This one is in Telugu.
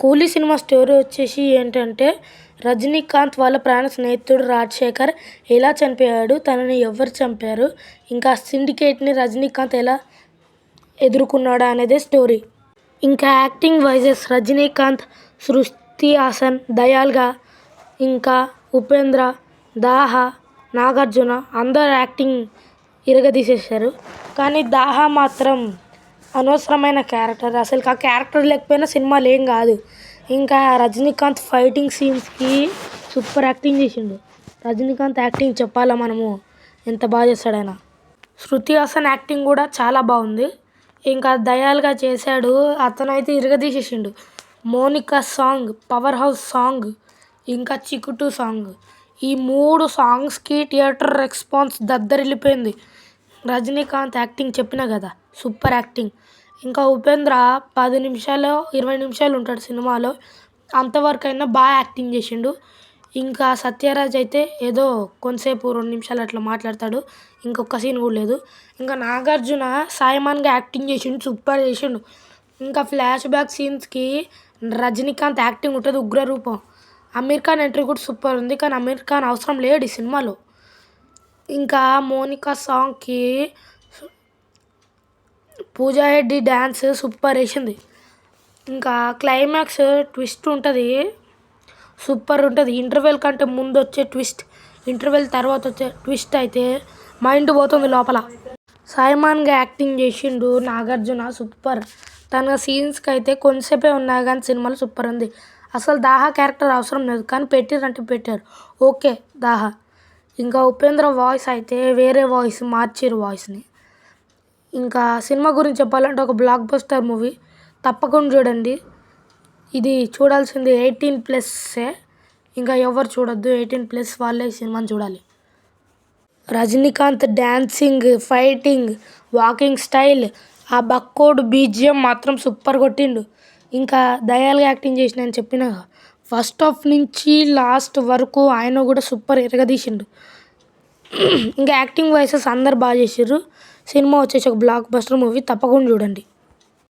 కూలీ సినిమా స్టోరీ వచ్చేసి ఏంటంటే రజనీకాంత్ వాళ్ళ ప్రాణ స్నేహితుడు రాజశేఖర్ ఎలా చనిపోయాడు, తనని ఎవరు చంపారు, ఇంకా సిండికేట్ని రజనీకాంత్ ఎలా ఎదుర్కొన్నాడు అనేదే స్టోరీ. ఇంకా యాక్టింగ్ వైజెస్ రజనీకాంత్, శృతి హాసన్, దయాల్గా, ఇంకా ఉపేంద్ర, దాహా, నాగార్జున అందరు యాక్టింగ్ ఇరగదీసేశారు. కానీ దాహా మాత్రం అనవసరమైన క్యారెక్టర్. అసలు ఆ క్యారెక్టర్ లేకపోయినా సినిమాలు ఏం కాదు. ఇంకా రజనీకాంత్ ఫైటింగ్ సీన్స్కి సూపర్ యాక్టింగ్ చేసిండు. రజనీకాంత్ యాక్టింగ్ చెప్పాలా మనము, ఎంత బాగా చేస్తాడు. శృతి హాసన్ యాక్టింగ్ కూడా చాలా బాగుంది. ఇంకా దయాల్గా చేశాడు, అతనైతే ఇరగదీసేసిండు. Monica song, power house song, ఇంకా చికుటు సాంగ్, ఈ 3 సాంగ్స్కి థియేటర్ రెస్పాన్స్ దద్దరిల్లిపోయింది. రజనీకాంత్ యాక్టింగ్ చెప్పినా కదా, సూపర్ యాక్టింగ్. ఇంకా ఉపేంద్ర 10 నిమిషాలు 20 నిమిషాలు ఉంటాడు సినిమాలో, అంతవరకు అయినా బాగా యాక్టింగ్ చేసిండు. ఇంకా సత్యరాజ్ అయితే ఏదో కొంతసేపు 2 నిమిషాలు అట్లా మాట్లాడతాడు, ఇంకొక సీన్ కూడా లేదు. ఇంకా నాగార్జున సాయిమాన్గా యాక్టింగ్ చేసిండు, సూపర్ చేసిండు. ఇంకా ఫ్లాష్ బ్యాక్ సీన్స్కి రజనీకాంత్ యాక్టింగ్ ఉంటుంది ఉగ్రరూపం. అమీర్ ఖాన్ ఎంట్రీ కూడా సూపర్ ఉంది, కానీ అమీర్ ఖాన్ అవసరం లేడు ఈ సినిమాలో. ఇంకా మోనికా సాంగ్కి పూజా హెగ్డే డ్యాన్స్ సూపర్ వేసింది. ఇంకా క్లైమాక్స్ ట్విస్ట్ ఉంటుంది, సూపర్ ఉంటుంది. ఇంటర్వెల్ కంటే ముందు వచ్చే ట్విస్ట్, ఇంటర్వెల్ తర్వాత వచ్చే ట్విస్ట్ అయితే మైండ్ పోతుంది లోపల. సాయిమాన్గా యాక్టింగ్ చేసిండు నాగార్జున, సూపర్. తన సీన్స్కి అయితే కొంతసేపే ఉన్నా కానీ సినిమాలో సూపర్ ఉంది. అసలు దాహా క్యారెక్టర్ అవసరం లేదు, కానీ పెట్టారంటే పెట్టారు, ఓకే దాహా. ఇంకా ఉపేంద్ర వాయిస్ అయితే వేరే వాయిస్ మార్చారు వాయిస్ని. ఇంకా సినిమా గురించి చెప్పాలంటే ఒక బ్లాక్ బస్టర్ మూవీ, తప్పకుండా చూడండి. ఇది చూడాల్సింది 18+. ఇంకా ఎవరు చూడొద్దు, 18+ వాళ్ళే ఈ సినిమాని చూడాలి. Rajinikanth dancing, fighting, walking style, ఆ బక్కోడు బీజిఎం మాత్రం సూపర్ కొట్టిండు. ఇంకా దయాల్గా యాక్టింగ్ చేసిన అని చెప్పిన, ఫస్ట్ హాఫ్ నుంచి లాస్ట్ వరకు ఆయన కూడా సూపర్ ఎరగదీసిండు. ఇంకా యాక్టింగ్ వాయిసెస్ అందరు బాగా చేసిర్రు. సినిమా వచ్చేసి ఒక బ్లాక్ బస్టర్ మూవీ, తప్పకుండా చూడండి.